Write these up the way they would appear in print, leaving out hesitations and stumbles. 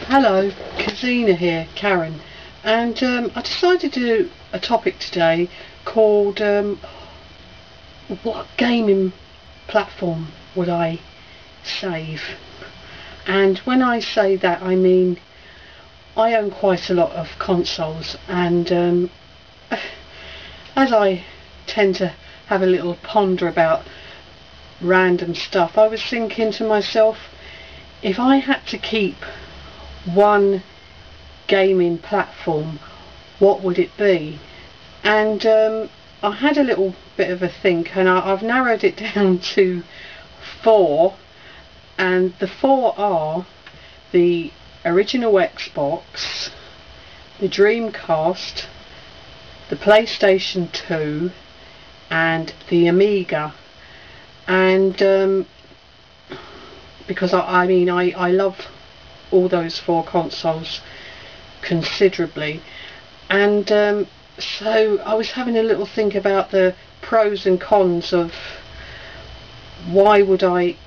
Hello, Kazina here, Karen, and I decided to do a topic today called what gaming platform would I save? And when I say that, I mean I own quite a lot of consoles, and as I tend to have a little ponder about random stuff, I was thinking to myself, if I had to keep one gaming platform, what would it be? And I had a little bit of a think, and I've narrowed it down to 4, and the 4 are the original Xbox, the Dreamcast, the PlayStation 2 and the Amiga. And because I love all those 4 consoles considerably, and so I was having a little think about the pros and cons of why would I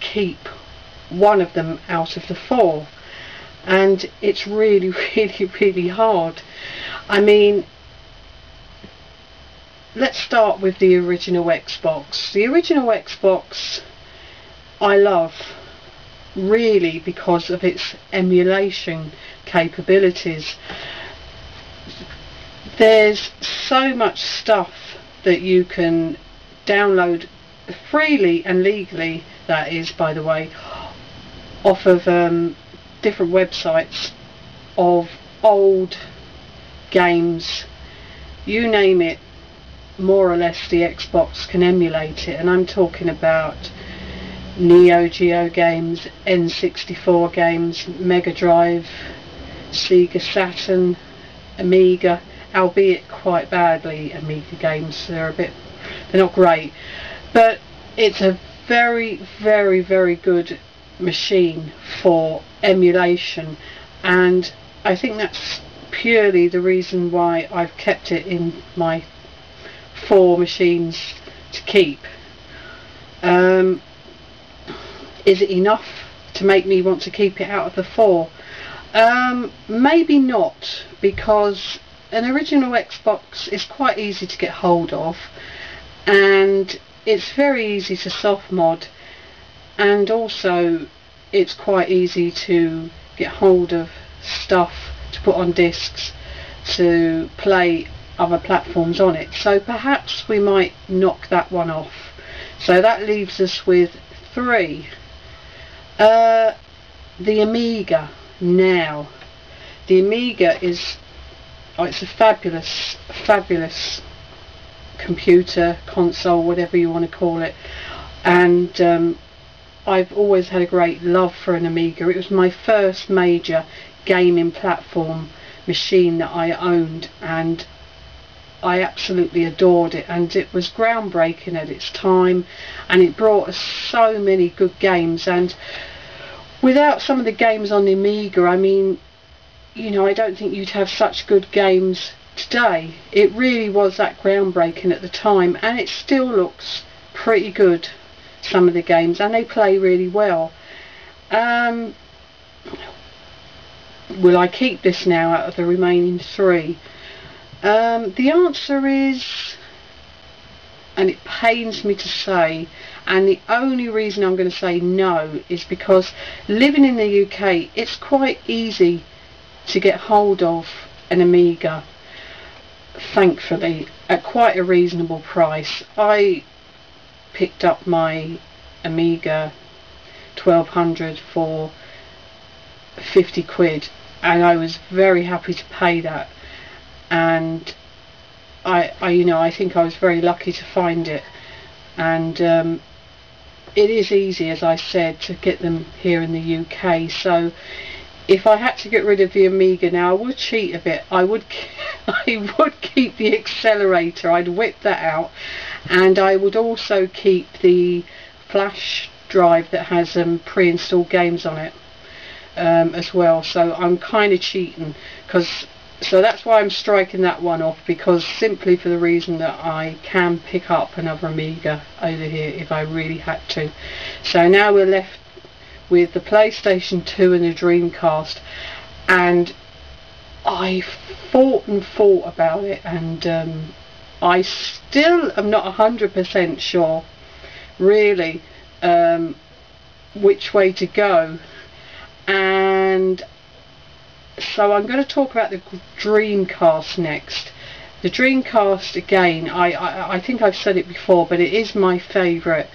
keep one of them out of the 4, and it's really really hard. I mean, let's start with the original Xbox. The original Xbox I love really because of its emulation capabilities. There's so much stuff that you can download freely and legally, that is, by the way, off of different websites of old games. You name it, more or less the Xbox can emulate it, and I'm talking about Neo Geo games, N64 games, Mega Drive, Sega Saturn, Amiga, albeit quite badly Amiga games. They're not great, but it's a very good machine for emulation, and I think that's purely the reason why I've kept it in my 4 machines to keep. Is it enough to make me want to keep it out of the 4? Maybe not, because an original Xbox is quite easy to get hold of, and it's very easy to soft mod, and also it's quite easy to get hold of stuff to put on discs to play other platforms on it. So perhaps we might knock that one off. So that leaves us with 3. The Amiga. Now, the Amiga is, it's a fabulous computer, console, whatever you want to call it, and I've always had a great love for an Amiga. It was my first major gaming platform machine that I owned, and I absolutely adored it, and it was groundbreaking at its time, and it brought us so many good games. And without some of the games on the Amiga, I mean, you know, I don't think you'd have such good games today. It really was that groundbreaking at the time, and it still looks pretty good, some of the games, and they play really well. Will I keep this now out of the remaining 3? The answer is, and it pains me to say, and the only reason I'm going to say no is because living in the UK, it's quite easy to get hold of an Amiga, thankfully, at quite a reasonable price. I picked up my Amiga 1200 for 50 quid, and I was very happy to pay that, and I think I was very lucky to find it. And it is easy, as I said, to get them here in the UK. So if I had to get rid of the Amiga now, I would cheat a bit. I would keep the accelerator. I'd whip that out, and I would also keep the flash drive that has pre-installed games on it as well. So I'm kind of cheating, so that's why I'm striking that one off, because simply for the reason that I can pick up another Amiga over here if I really had to. So now we're left with the PlayStation 2 and the Dreamcast, and I thought and thought about it, and I still am not 100% sure really which way to go. And so I'm going to talk about the Dreamcast next. The Dreamcast, again, I think I've said it before, but it is my favourite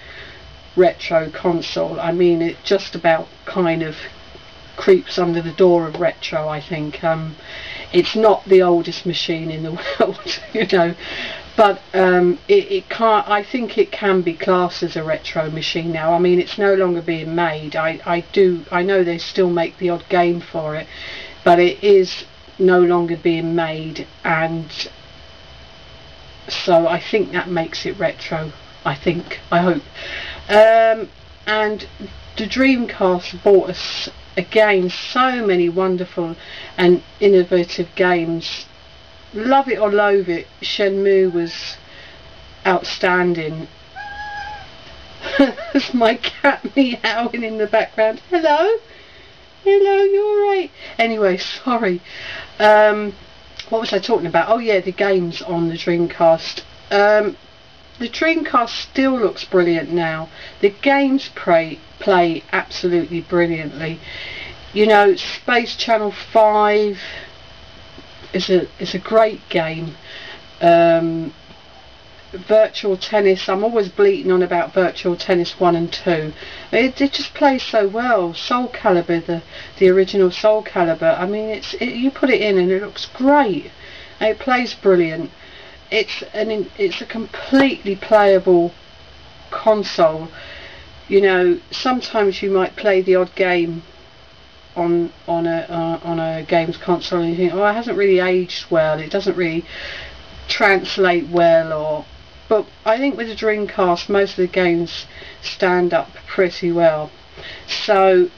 retro console. I mean, it just about kind of creeps under the door of retro, I think. It's not the oldest machine in the world, you know, but it can't, I think it can be classed as a retro machine now. I mean, it's no longer being made. I know they still make the odd game for it, but it is no longer being made, and so I think that makes it retro. I hope. And the Dreamcast brought us again so many wonderful and innovative games. Love it or loathe it, Shenmue was outstanding. There's my cat meowing in the background. Hello, you alright? Anyway, sorry. What was I talking about? Oh yeah, the games on the Dreamcast. The Dreamcast still looks brilliant now. The games play absolutely brilliantly. You know, Space Channel 5 is a great game. Virtual Tennis, I'm always bleating on about Virtual Tennis 1 and 2. It just plays so well. Soul Calibur, the original Soul Calibur, I mean, you put it in and it looks great. It plays brilliant. It's a completely playable console. You know, sometimes you might play the odd game on a games console and you think, oh, it hasn't really aged well, it doesn't really translate well, but I think with the Dreamcast most of the games stand up pretty well. So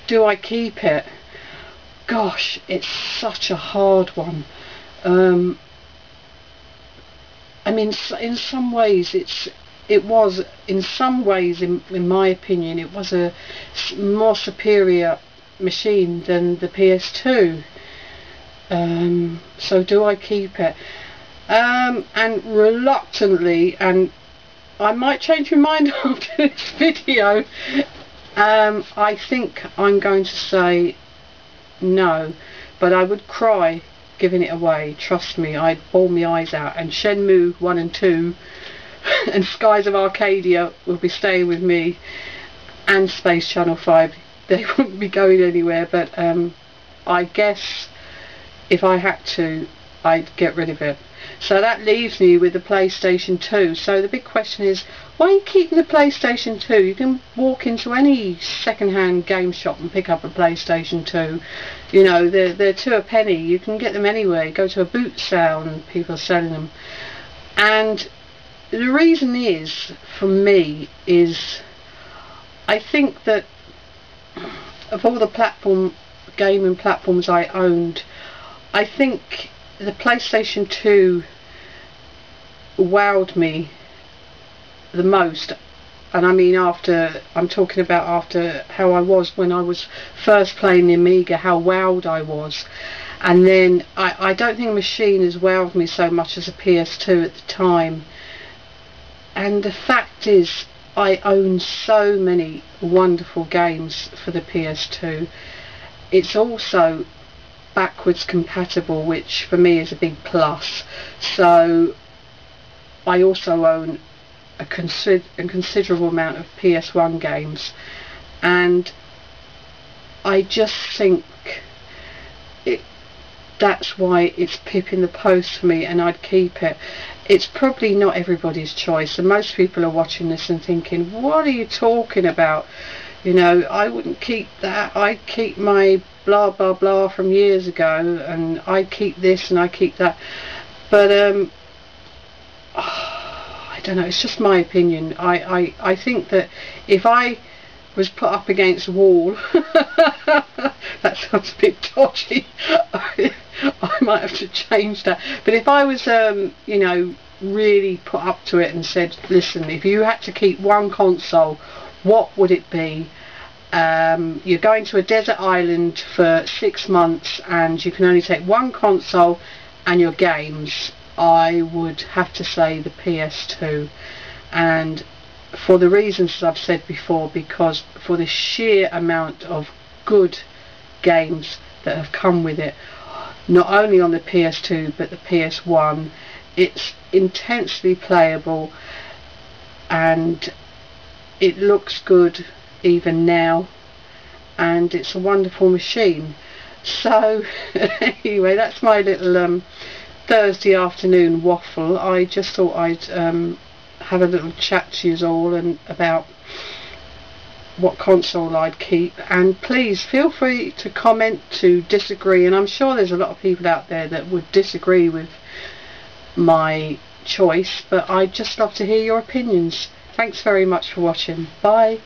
do I keep it? Gosh, it's such a hard one. I mean, in some ways in my opinion, it was a more superior machine than the PS2. So do I keep it? And reluctantly, and I might change my mind after this video, I think I'm going to say no, but I would cry giving it away, trust me. I'd bawl my eyes out, and Shenmue 1 and 2 and Skies of Arcadia will be staying with me, and Space Channel 5, they wouldn't be going anywhere. But I guess if I had to, I'd get rid of it. So that leaves me with the PlayStation 2. So the big question is, why are you keeping the PlayStation 2? You can walk into any second-hand game shop and pick up a PlayStation 2. You know, they're two a penny. You can get them anywhere. Go to a boot sale and people are selling them. And the reason is, for me, is I think that of all the gaming platforms I owned, I think the PlayStation 2 wowed me the most. And I mean, I'm talking about after how I was when I was first playing the Amiga, how wowed I was. And then I don't think a machine has wowed me so much as a PS2 at the time. And the fact is, I own so many wonderful games for the PS2. It's also backwards compatible, which for me is a big plus. So I also own a considerable amount of PS1 games, and I just think that's why it's pip in the post for me, and I'd keep it. It's probably not everybody's choice, and most people are watching this and thinking, what are you talking about? You know, I wouldn't keep that. I'd keep my blah blah blah from years ago, and I keep this and I keep that. But I don't know, it's just my opinion. I think that if I was put up against a wall that sounds a bit dodgy, I might have to change that. But if I was you know, really put up to it and said, listen, if you had to keep one console, what would it be? you're going to a desert island for 6 months and you can only take one console and your games, I would have to say the PS2, and for the reasons that I've said before, because for the sheer amount of good games that have come with it, not only on the PS2 but the PS1, it's intensely playable and it looks good even now, and it's a wonderful machine. So anyway, that's my little Thursday afternoon waffle. I just thought I'd have a little chat to you all and about what console I'd keep, and please feel free to comment, to disagree, and I'm sure there's a lot of people out there that would disagree with my choice, but I'd just love to hear your opinions. Thanks very much for watching. Bye.